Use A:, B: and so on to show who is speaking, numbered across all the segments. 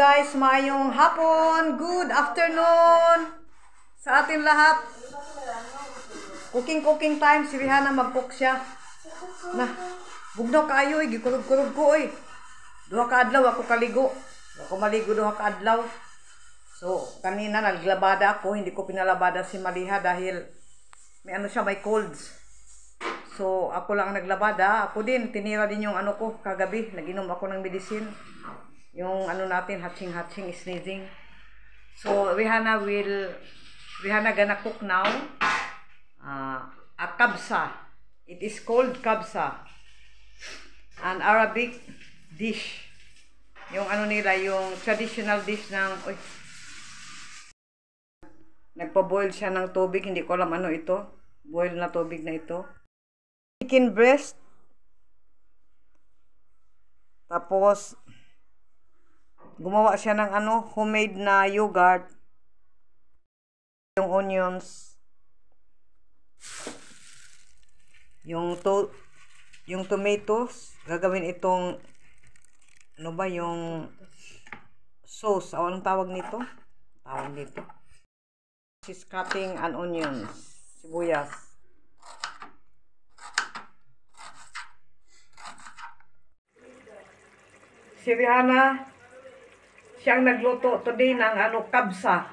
A: guys, maayong hapon, good afternoon sa atin lahat. Cooking time, si Rihanna mag-cook siya. Na, bugnaw kayo, gikurog-kurog ko Duha ka adlaw ako kaligo. Ako maligo duha ka adlaw. So, kanina naglabada ako, hindi ko pinalabada si Maliha dahil may ano siya, may colds. So, ako lang ang naglabada. Ako din, tinira din yung ano ko kagabi. Nag-inom ako ng medicine. Yung ano natin, hatching, sneezing. So, Rihanna gonna cook now a kabsa. It is called kabsa. An Arabic dish. Yung ano nila, yung traditional dish ng... Nagpa-boil siya ng tubig. Hindi ko alam ano ito. Boil na tubig na ito. Chicken breast. Tapos, gumawa siya ng ano, homemade na yogurt. Yung onions. Yung tomatoes. Gagawin itong, ano ba, yung sauce. Anong tawag nito? Tawag nito. She's cutting an onions. Sibuyas. Si Rihanna, siyang nagluto today ng ano, kabsa.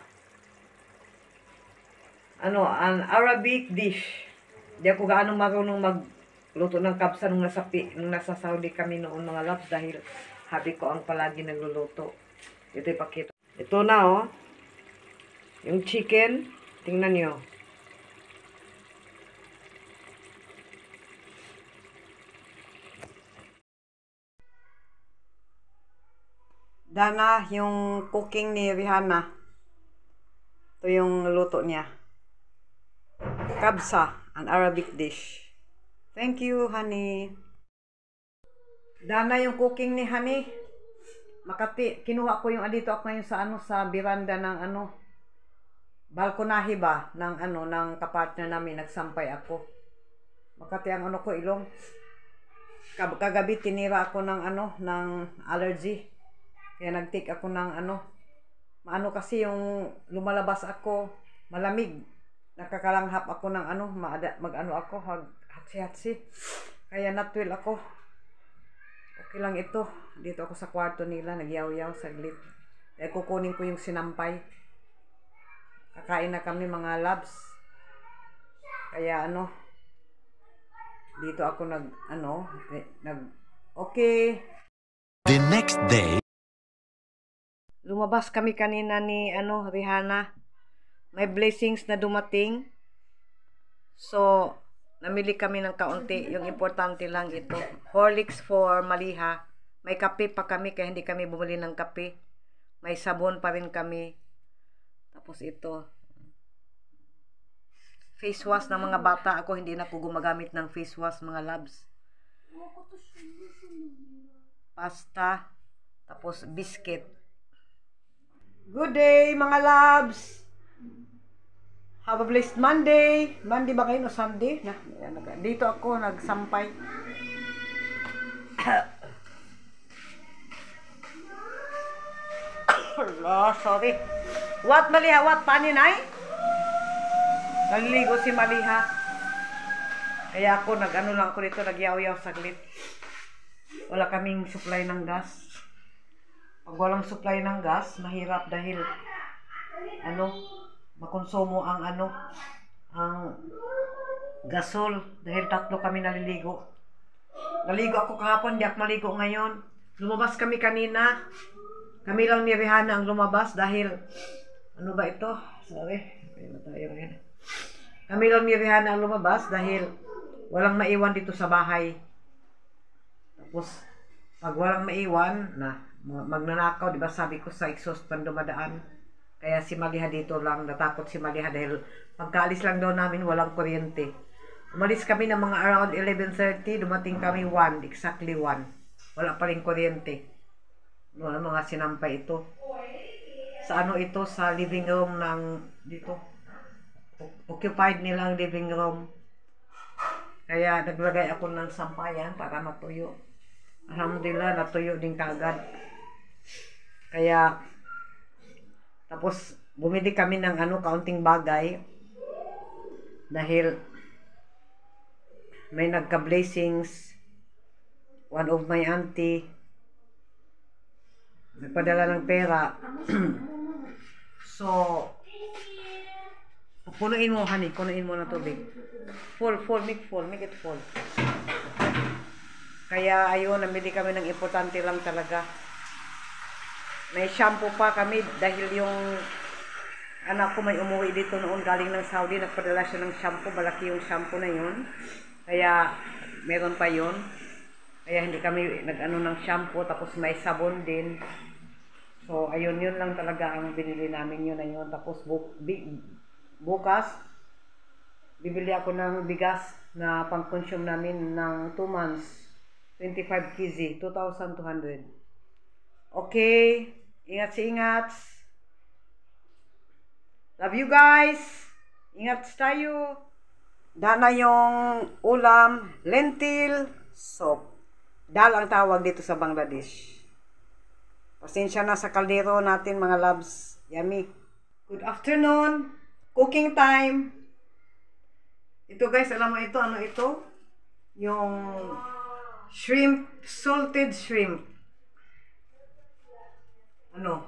A: Ano, an Arabic dish. Di ako gaano marunong magluto ng kabsa nung nasa Saudi kami noon mga loves dahil habi ko ang palagi nagluluto. Ito ipakita. Ito na yung chicken. Tingnan nyo. Dana, yung cooking ni Rihanna. Ito yung luto niya. Kabsa, an Arabic dish. Thank you, honey. Dana, yung cooking ni honey. Makati, kinuha ko yung dito ako ngayon sa ano, sa biranda ng ano, balkonahe ba, ng ano, ng kapartner namin, nagsampay ako. Makati ang ano ko, ilong. Kagabi tinira ako ng ano, ng allergy. Kaya nag-take ako ng ano, maano kasi yung lumalabas ako, malamig. Nakakalanghap ako ng ano, mag-ano ako, hatsi-hatsi. Kaya natwil ako. Okay lang ito. Dito ako sa kwarto nila, nagyaw-yaw saglit. Kaya kukunin ko yung sinampay. Kakain na kami mga labs. Kaya ano, dito ako okay.
B: The next day,
A: lumabas kami kanina ni Rihanna. May blessings na dumating. So, namili kami ng kaunti. Yung importante lang ito. Horlicks for Maliha. May kape pa kami kaya hindi kami bumili ng kape. May sabon pa rin kami. Tapos ito. Face wash ng mga bata. Ako hindi na ako gumagamit ng face wash mga labs. Pasta. Tapos biscuit. Good day mga loves! Have a blessed Monday! Monday ba kayo o Sunday? Dito ako nagsampay. Sorry. What Maliha? What? Paninay? Naliligo si Maliha. Kaya ako lang ako dito, nagyaw-yaw saglit. Wala kaming supply ng gas. Pag walang supply ng gas, mahirap dahil makonsumo ang gasol dahil 3 kami naliligo. Naligo ako kahapon, di ako maligo ngayon. Lumabas kami kanina. Kami lang ni Rihanna ang lumabas dahil ano ba ito? Sorry. Kami lang ni Rihanna ang lumabas dahil walang maiwan dito sa bahay. Tapos pag walang maiwan magnanakaw, di ba sabi ko sa exhaust pan dumadaan. Kaya si Maliha dito lang, natakot si Maliha dahil pagkaalis lang daw namin walang kuryente. Umalis kami ng mga around 11:30, dumating kami 1, exactly 1. Wala pa rin kuryente. Mga sinampay ito. Sa ito, sa living room ng dito. Occupied nilang living room. Kaya naglagay ako ng sampayan para matuyo. Alhamdulillah, natuyo din kagad. Kaya, tapos, bumili kami ng kaunting bagay. Dahil, may nagka-blessings. One of my auntie, nagpadala ng pera. So, punuin mo, honey. Punuin mo na tubig. Full, make it full. Kaya, ayun, namili kami ng importante lang talaga. May shampoo pa kami dahil yung anak ko may umuwi dito noon galing ng Saudi. Nagpadala siya ng shampoo. Malaki yung shampoo na yun. Kaya, meron pa yun. Kaya hindi kami nag-ano ng shampoo. Tapos may sabon din. So, ayun, yun lang talaga ang binili namin yun na yun. Tapos, bukas, bibili ako ng bigas na pang-consume namin ng 2 months. 25 kg, 2,200. Okay. Ingat. Love you guys. Ingat tayo. Dana yung ulam, lentil soup. Dal ang tawag dito sa Bangladesh. Pasensya na sa kaldero natin mga loves. Yummy. Good afternoon. Cooking time. Ito guys, alam mo ito, ano ito? Yung shrimp, salted shrimp. Ano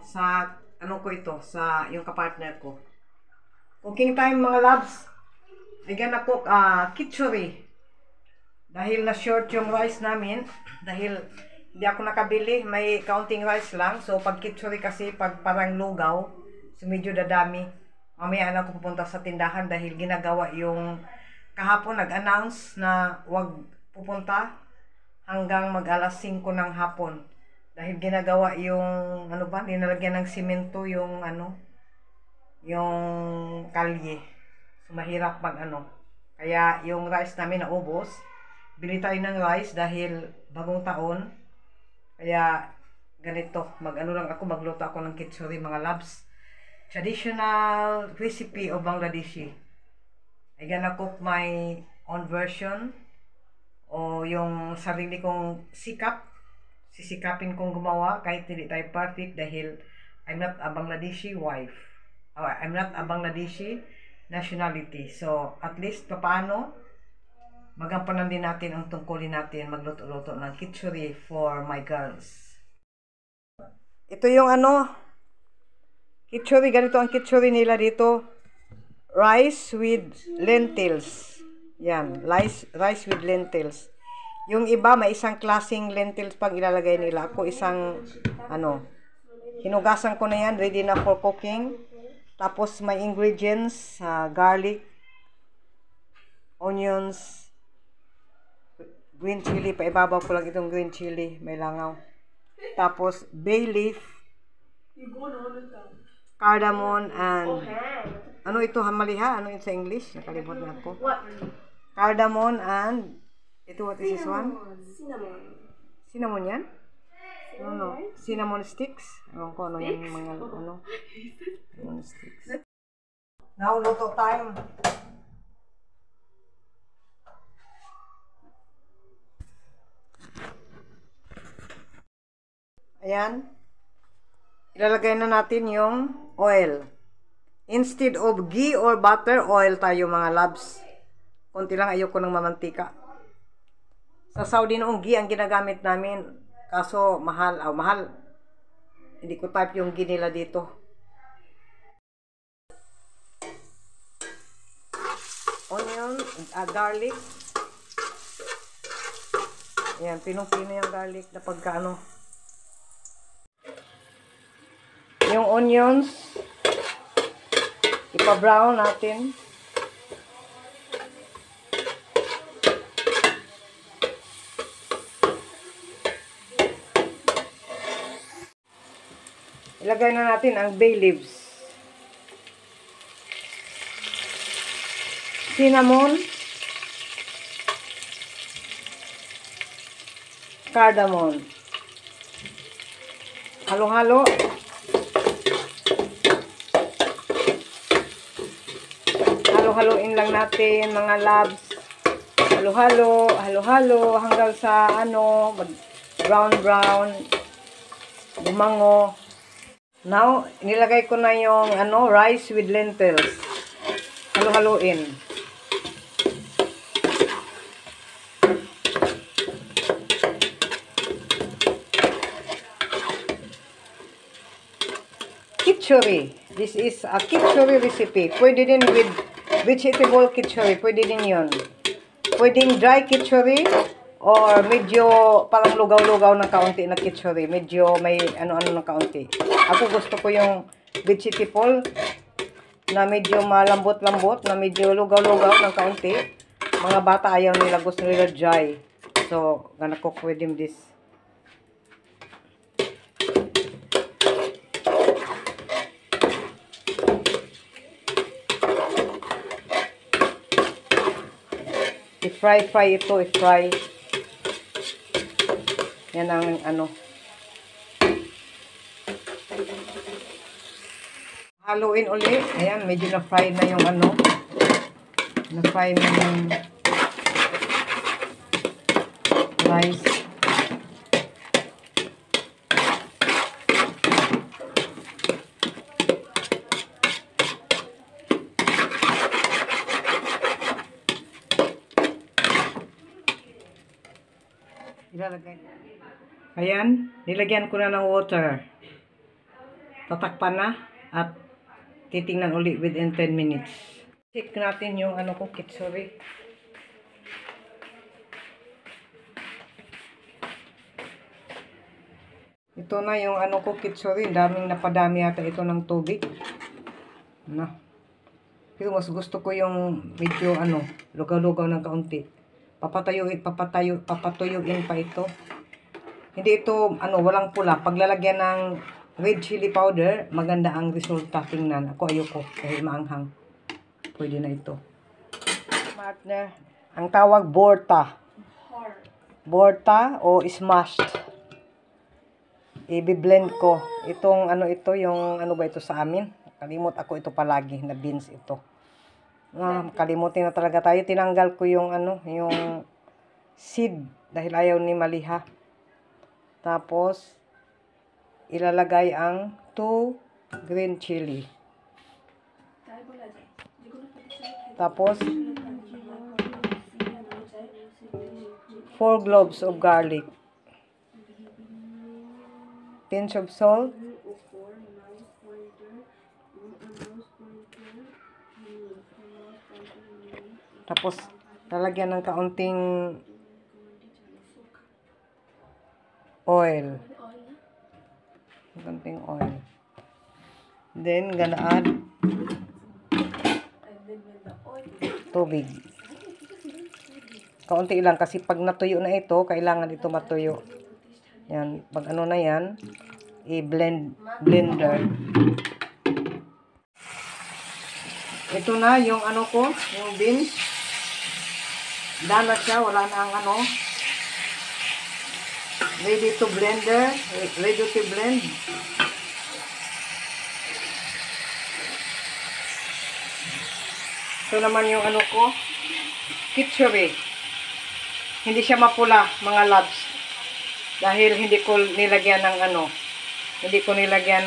A: ko ito, sa yung kapartner ko. Cooking time mga loves. I gonna cook kitchery. Dahil na-short yung rice namin. Dahil hindi ako nakabili, may counting rice lang. So pag kitchery kasi, pag parang lugaw, so medyo dadami. Mamaya na ako pupunta sa tindahan dahil ginagawa yung kahapon nag-announce na wag pupunta hanggang mag-alas 5 ng hapon. Dahil ginagawa yung, dinalagyan ng simento yung, yung kalye. So, mahirap Kaya, yung rice namin naubos. Bili tayo ng rice dahil bagong taon. Kaya, ganito. Magluto ako ng kitchery, mga loves. Traditional recipe of Bangladeshi. I gonna cook my own version. O yung sarili kong sisikapin kong gumawa kahit hindi tayo perfect dahil I'm not a Bangladeshi wife. I'm not a Bangladeshi nationality. So, at least paano magampanan din natin ang tungkulin natin magluto-luto ng kitchery for my girls. Ito yung kitchery. Ganito ang kitchery nila dito. Rice with lentils. Yan, rice with lentils. Yung iba, may isang klaseng lentils pang ilalagay nila. Ako isang, hinugasan ko na yan, ready na for cooking. Tapos, may ingredients, garlic, onions, green chili. Paibabaw ko lang itong green chili, may langaw. Tapos, bay leaf, cardamom, and, ano ito, maliha? Ano ito sa English? Nakalimutan ako. Cardamom and, ito, what is this one? Cinnamon yan? No. Cinnamon sticks. Ewan ko ano yung mga, cinnamon sticks. Now, luto time. Ayan. Ilalagay na natin yung oil. Instead of ghee or butter, oil tayo mga loves. Kunti lang, ayoko ng mamantika. Sa Saudi noong ghee ang ginagamit namin. Kaso mahal. Hindi ko type yung ghee nila dito. Onion, garlic. Ayan, pinong-pino yung garlic na pagkaano. Yung onions, ipa-brown natin. Ilagay na natin ang bay leaves. Cinnamon. Cardamom. Halo-halo. Halo-haloin lang natin mga loves. Halo-halo hanggang sa brown, bumango. Now, nilagay ko na yung rice with lentils. Halo-haloin. Kitchery. This is a kitchery recipe. Pwede din with vegetable kitchery. Pwede din yun. Pwedeng dry kitchery or medyo parang lugaw-lugaw ng kaunti na kitchery. Medyo may ano-ano ng kaunti. Ako gusto ko yung vegetable na medyo malambot-lambot, na medyo lugaw-lugaw ng kaunti. Mga bata ayaw nila, gusto nila dry. So, gonna cook with him this. I-fry ito, i-fry. Yan ang haluin ulit. Ayan, medyo na-fry na yung na-fry na yung rice. Ilalagay. Ayan, nilagyan ko na ng water. Tatakpan na at titingnan ulit within 10 minutes. Check natin yung kitchery. Ito na yung kitchery. Daming napadami yata ito ng tubig. Na. Pero mas gusto ko yung medyo lugaw-lugaw ng kaunti. Papatuyuin pa ito. Hindi ito, walang pula. Paglalagyan ng red chili powder, maganda ang resulta. Tingnan. Ako ayoko. Dahil maanghang. Pwede na ito. Partner. Ang tawag borta. Borta o smashed. I-blend ko. Itong ito, yung ba ito sa amin? Kalimot ako ito palagi na beans ito. Kalimutin na talaga tayo. Tinanggal ko yung yung seed dahil ayaw ni maliha. Tapos ilalagay ang 2 green chili. Tapos 4 cloves of garlic. Pinch of salt. Tapos, lalagyan ng kaunting oil. Kaunting oil. Then, gonna add tubig. Kaunti lang kasi pag natuyo na ito, kailangan ito matuyo. Yan, pag na yan, blender. Ito na yung yung beans. Dana siya, wala na ang ready to blender, ready to blend. Ito naman yung kitchery. Hindi siya mapula, mga loves. Dahil hindi ko nilagyan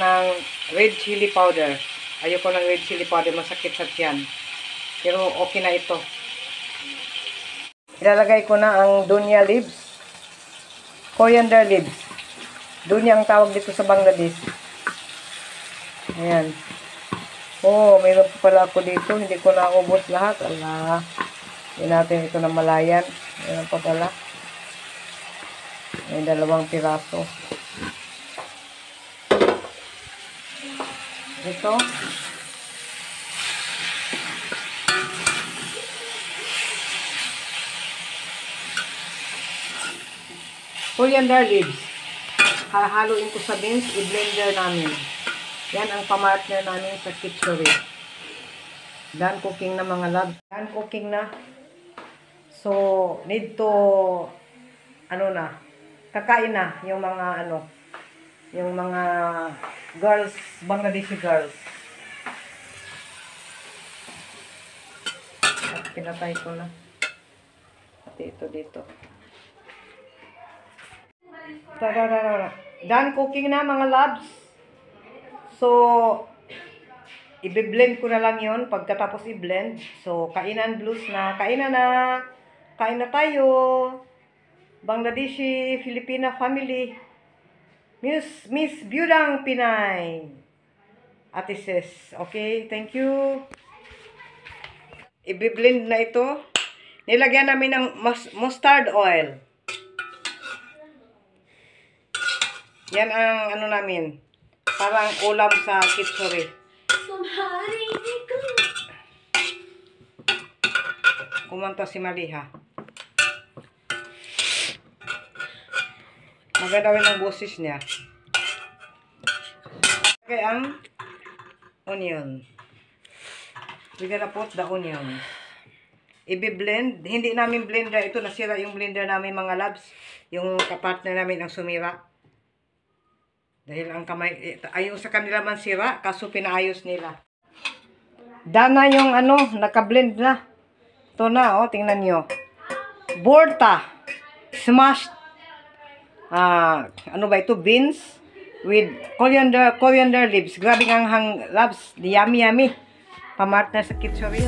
A: ng red chili powder. Ayoko ng red chili powder, masakit sa tiyan. Pero okay na ito. Ilalagay ko na ang dunya leaves. Coriander leaves. Dunya ang tawag dito sa Bangladesh. Ayan. Oh, mayroon pa pala ako dito. Hindi ko na ubos lahat. Ala. Hindi natin ito na malayan. Mayroon pa pala. May 2 piraso. Ito. Coriander leaves. Hahaluin ko sa beans, i-blender namin. Yan ang pamartner namin sa kitchery. Done cooking na mga love. Done cooking na. So, need to, kakain na yung mga, yung mga girls, Bangladeshi girls. At pinatay ko na. Pati ito dito. Done cooking na mga loves. So, i-blend ko na lang yon pagkatapos i-blend. So, kainan blues na. Kainan na. Kain na tayo. Bangladeshi, Filipina family. Miss Biudang Pinay. Ate Sis. Okay, thank you. I-blend na ito. Nilagyan namin ng mustard oil. Yan ang ano namin. Parang ulam sa kitsuri. Kumanta si Maliha. Maganda rin ang boses niya. Okay, ang onion. We're gonna put the onion. I-blend. Hindi namin blender. Ito, nasira yung blender namin, mga labs. Yung kapartner namin ang sumira. Dahil ang kamay, ayun sa kanila man sira, kaso pinaayos nila. Dana yung ano, naka-blend na. Ito na, oh, tingnan nyo. Borta. Smashed. Ano ba ito? Beans with coriander leaves. Grabe ang hang labs. Yummy, yummy. Pamartner sa kitsuri.